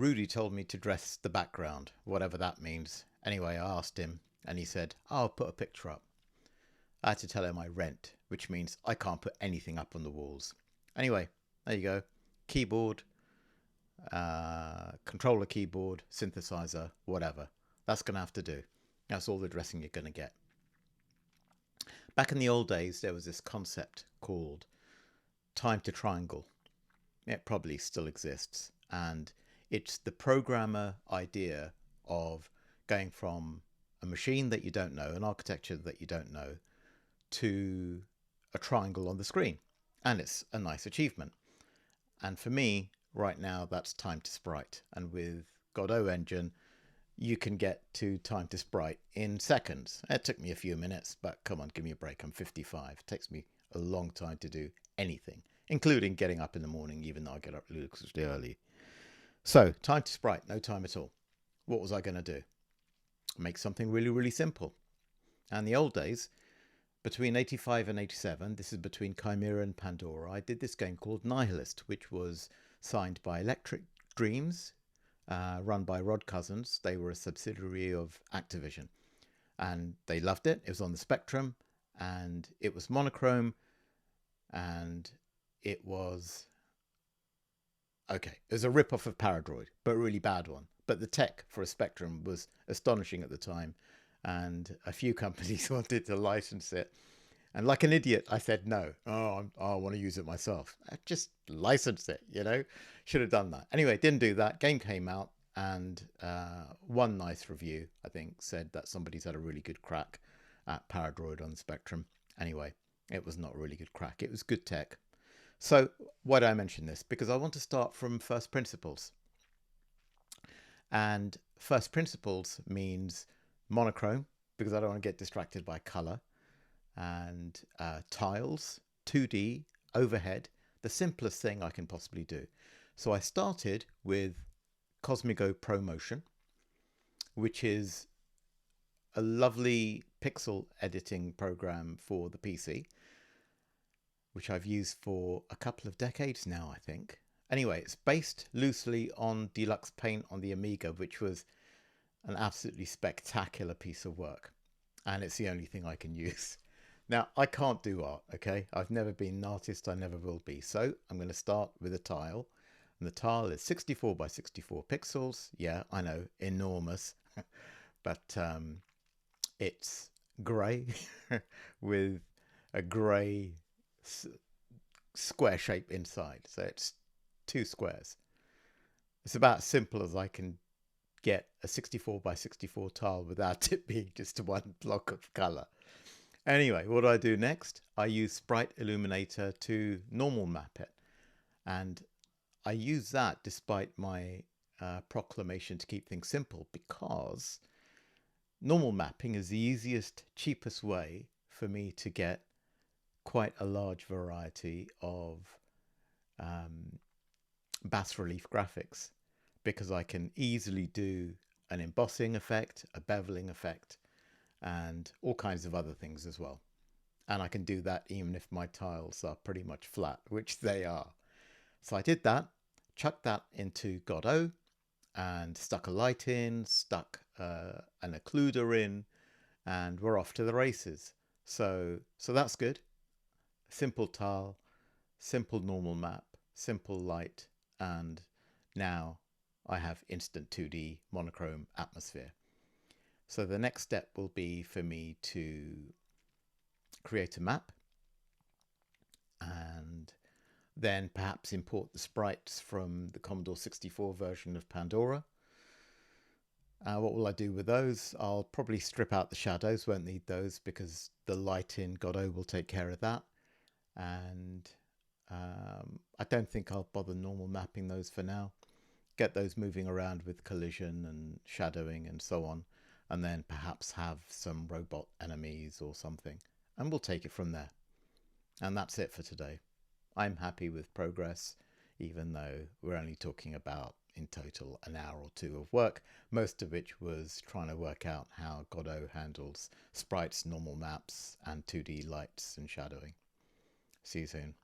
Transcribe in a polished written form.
Rudy told me to dress the background, whatever that means. Anyway, I asked him and he said, I'll put a picture up. I had to tell him I rent, which means I can't put anything up on the walls. Anyway, there you go. Keyboard, controller keyboard, synthesizer, whatever. That's going to have to do. That's all the dressing you're going to get. Back in the old days, there was this concept called time to triangle. It probably still exists. And it's the programmer idea of going from a machine that you don't know, an architecture that you don't know, to a triangle on the screen. And it's a nice achievement. And for me, right now, that's time to sprite. And with Godot engine, you can get to time to sprite in seconds. It took me a few minutes, but come on, give me a break. I'm 55. It takes me a long time to do anything, including getting up in the morning, even though I get up ludicrously early. So time to sprite, no time at all. What was I going to do? Make something really, really simple. And the old days, between 85 and 87, this is between Chimera and Pandora, I did this game called Nihilist, which was signed by Electric Dreams, run by Rod Cousins. They were a subsidiary of Activision. And they loved it. It was on the Spectrum, and it was monochrome, and it was... okay, it was a rip-off of Paradroid, but a really bad one. But the tech for a Spectrum was astonishing at the time, and a few companies wanted to license it. And like an idiot, I said no. I want to use it myself. I just license it, you know. Should have done that. Anyway, didn't do that. Game came out, and one nice review, I think, said that somebody's had a really good crack at Paradroid on the Spectrum. Anyway, it was not a really good crack. It was good tech. So why do I mention this? Because I want to start from first principles. And first principles means monochrome, because I don't want to get distracted by color, and tiles, 2D, overhead, the simplest thing I can possibly do. So I started with Cosmigo ProMotion, which is a lovely pixel editing program for the PC, which I've used for a couple of decades now, I think. Anyway, it's based loosely on Deluxe Paint on the Amiga, which was an absolutely spectacular piece of work. And it's the only thing I can use. Now, I can't do art, okay? I've never been an artist, I never will be. So I'm going to start with a tile. And the tile is 64 by 64 pixels. Yeah, I know, enormous. But it's grey with a grey square shape inside. So it's 2 squares. It's about as simple as I can get a 64 by 64 tile without it being just one block of color. Anyway, what do I do next? I use Sprite Illuminator to normal map it. And I use that despite my proclamation to keep things simple, because normal mapping is the easiest, cheapest way for me to get quite a large variety of bas relief graphics, because I can easily do an embossing effect, a beveling effect, and all kinds of other things as well. And I can do that even if my tiles are pretty much flat, which they are. So I did that, chucked that into Godot, and stuck a light in, stuck an occluder in, and we're off to the races. So that's good. Simple tile, simple normal map, simple light, and now I have instant 2D monochrome atmosphere. So the next step will be for me to create a map, and then perhaps import the sprites from the Commodore 64 version of Pandora. What will I do with those? I'll probably strip out the shadows, won't need those because the light in Godot will take care of that. And I don't think I'll bother normal mapping those for now. Get those moving around with collision and shadowing and so on, and then perhaps have some robot enemies or something, and we'll take it from there. And that's it for today. I'm happy with progress, even though we're only talking about in total an hour or two of work, most of which was trying to work out how Godot handles sprites, normal maps, and 2D lights and shadowing. See you soon.